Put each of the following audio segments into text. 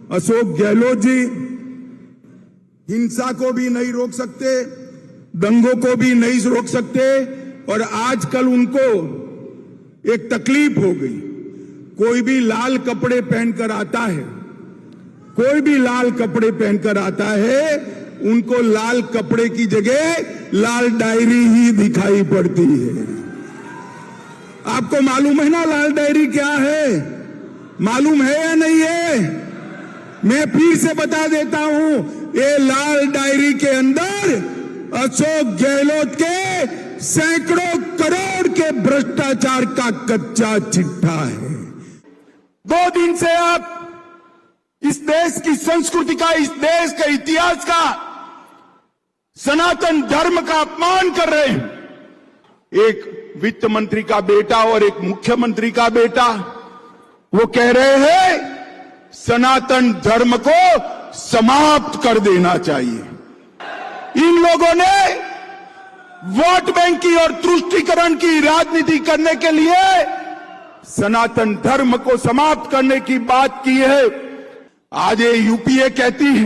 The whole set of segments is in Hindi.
अशोक गहलोत जी हिंसा को भी नहीं रोक सकते, दंगों को भी नहीं रोक सकते, और आजकल उनको एक तकलीफ हो गई। कोई भी लाल कपड़े पहनकर आता है, कोई भी लाल कपड़े पहनकर आता है, उनको लाल कपड़े की जगह लाल डायरी ही दिखाई पड़ती है। आपको मालूम है ना लाल डायरी क्या है? मालूम है या नहीं है? मैं फिर से बता देता हूं, ये लाल डायरी के अंदर अशोक गहलोत के सैकड़ों करोड़ के भ्रष्टाचार का कच्चा चिट्ठा है। 2 दिन से आप इस देश की संस्कृति का, इस देश के इतिहास का, सनातन धर्म का अपमान कर रहे हैं। एक वित्त मंत्री का बेटा और एक मुख्यमंत्री का बेटा, वो कह रहे हैं सनातन धर्म को समाप्त कर देना चाहिए। इन लोगों ने वोट बैंक की और तुष्टीकरण की राजनीति करने के लिए सनातन धर्म को समाप्त करने की बात की है। आज ये यूपीए कहती है,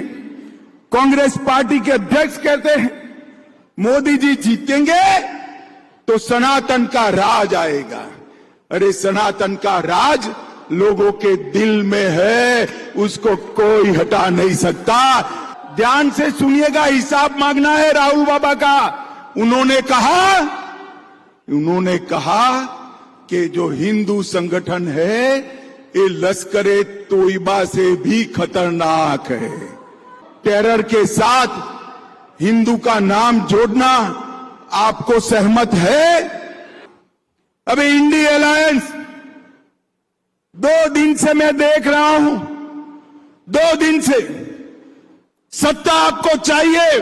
कांग्रेस पार्टी के अध्यक्ष कहते हैं मोदी जी जीतेंगे तो सनातन का राज आएगा। अरे सनातन का राज लोगों के दिल में है, उसको कोई हटा नहीं सकता। ध्यान से सुनिएगा, हिसाब मांगना है राहुल बाबा का। उन्होंने कहा कि जो हिंदू संगठन है ये लश्कर-ए तोयबा से भी खतरनाक है। टेरर के साथ हिंदू का नाम जोड़ना आपको सहमत है? अबे इंडी अलायंस 2 दिन से मैं देख रहा हूं, 2 दिन से सत्ता आपको चाहिए,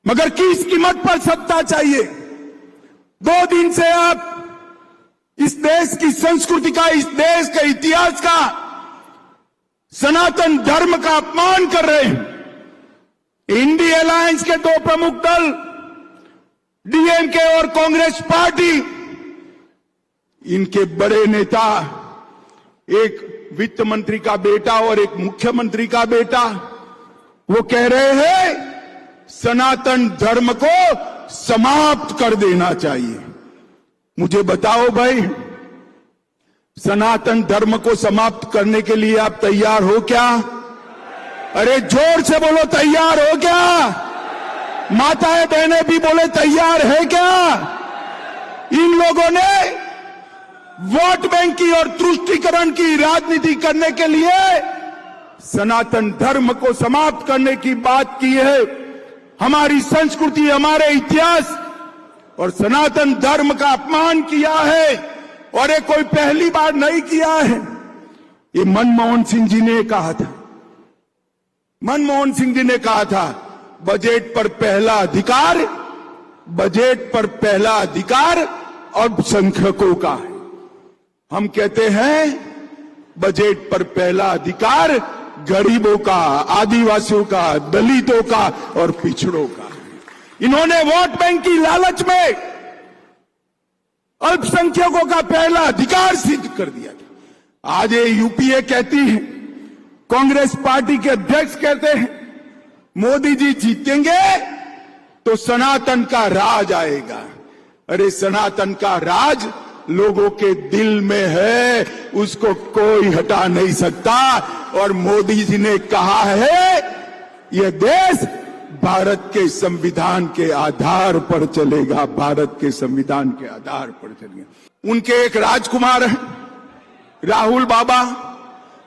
मगर किस कीमत पर सत्ता चाहिए? 2 दिन से आप इस देश की संस्कृति का, इस देश के इतिहास का, सनातन धर्म का अपमान कर रहे हैं। इंडी अलायंस के 2 प्रमुख दल, डीएमके और कांग्रेस पार्टी, इनके बड़े नेता, एक वित्त मंत्री का बेटा और एक मुख्यमंत्री का बेटा, वो कह रहे हैं सनातन धर्म को समाप्त कर देना चाहिए। मुझे बताओ भाई, सनातन धर्म को समाप्त करने के लिए आप तैयार हो क्या? अरे जोर से बोलो, तैयार हो क्या? माताएं बहनें भी बोले तैयार है क्या? इन लोगों ने वोट बैंक की और तुष्टीकरण की राजनीति करने के लिए सनातन धर्म को समाप्त करने की बात की है। हमारी संस्कृति, हमारे इतिहास और सनातन धर्म का अपमान किया है, और ये कोई पहली बार नहीं किया है। ये मनमोहन सिंह जी ने कहा था, मनमोहन सिंह जी ने कहा था बजट पर पहला अधिकार, बजट पर पहला अधिकार अल्पसंख्यकों का है। हम कहते हैं बजट पर पहला अधिकार गरीबों का, आदिवासियों का, दलितों का और पिछड़ों का। इन्होंने वोट बैंक की लालच में अल्पसंख्यकों का पहला अधिकार सिद्ध कर दिया था। आज ये यूपीए कहती है, कांग्रेस पार्टी के अध्यक्ष कहते हैं मोदी जी जीतेंगे तो सनातन का राज आएगा। अरे सनातन का राज लोगों के दिल में है, उसको कोई हटा नहीं सकता। और मोदी जी ने कहा है यह देश भारत के संविधान के आधार पर चलेगा, भारत के संविधान के आधार पर चलेगा। उनके एक राजकुमार हैं राहुल बाबा,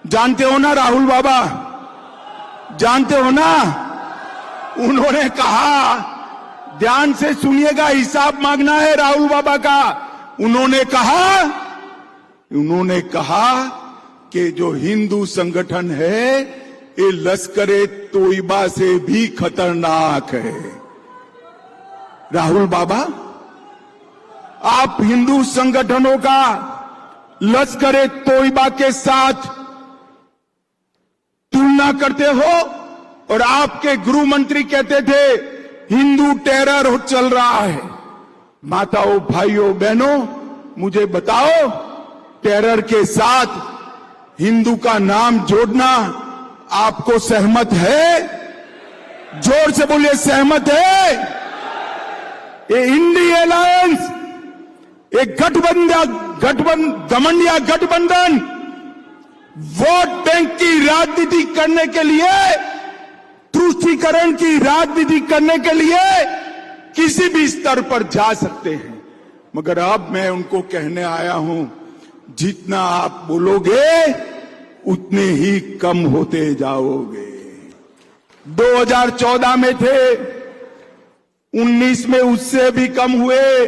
जानते हो ना राहुल बाबा, जानते हो ना? उन्होंने कहा, ध्यान से सुनिएगा, हिसाब मांगना है राहुल बाबा का। उन्होंने कहा कि जो हिंदू संगठन है ये लश्कर-ए तोयबा से भी खतरनाक है। राहुल बाबा, आप हिंदू संगठनों का लश्कर-ए तोयबा के साथ तुलना करते हो, और आपके गृह मंत्री कहते थे हिंदू टेरर चल रहा है। माताओं, भाइयों, बहनों, मुझे बताओ, टेरर के साथ हिंदू का नाम जोड़ना आपको सहमत है? जोर से बोलिए, सहमत है? ये इंडी अलायंस, एक घमंडिया गठबंधन वोट बैंक की राजनीति करने के लिए, तुष्टीकरण की राजनीति करने के लिए किसी भी स्तर पर जा सकते हैं, मगर अब मैं उनको कहने आया हूं, जितना आप बोलोगे उतने ही कम होते जाओगे। 2014 में थे, 19 में उससे भी कम हुए,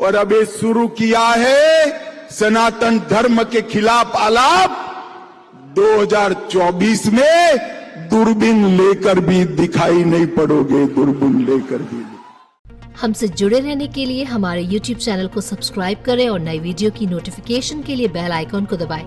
और अब ये शुरू किया है सनातन धर्म के खिलाफ आलाप। 2024 में दूरबीन लेकर भी दिखाई नहीं पड़ोगे, दूरबीन लेकर भी। हमसे जुड़े रहने के लिए हमारे YouTube चैनल को सब्सक्राइब करें और नई वीडियो की नोटिफिकेशन के लिए बेल आइकॉन को दबाएं।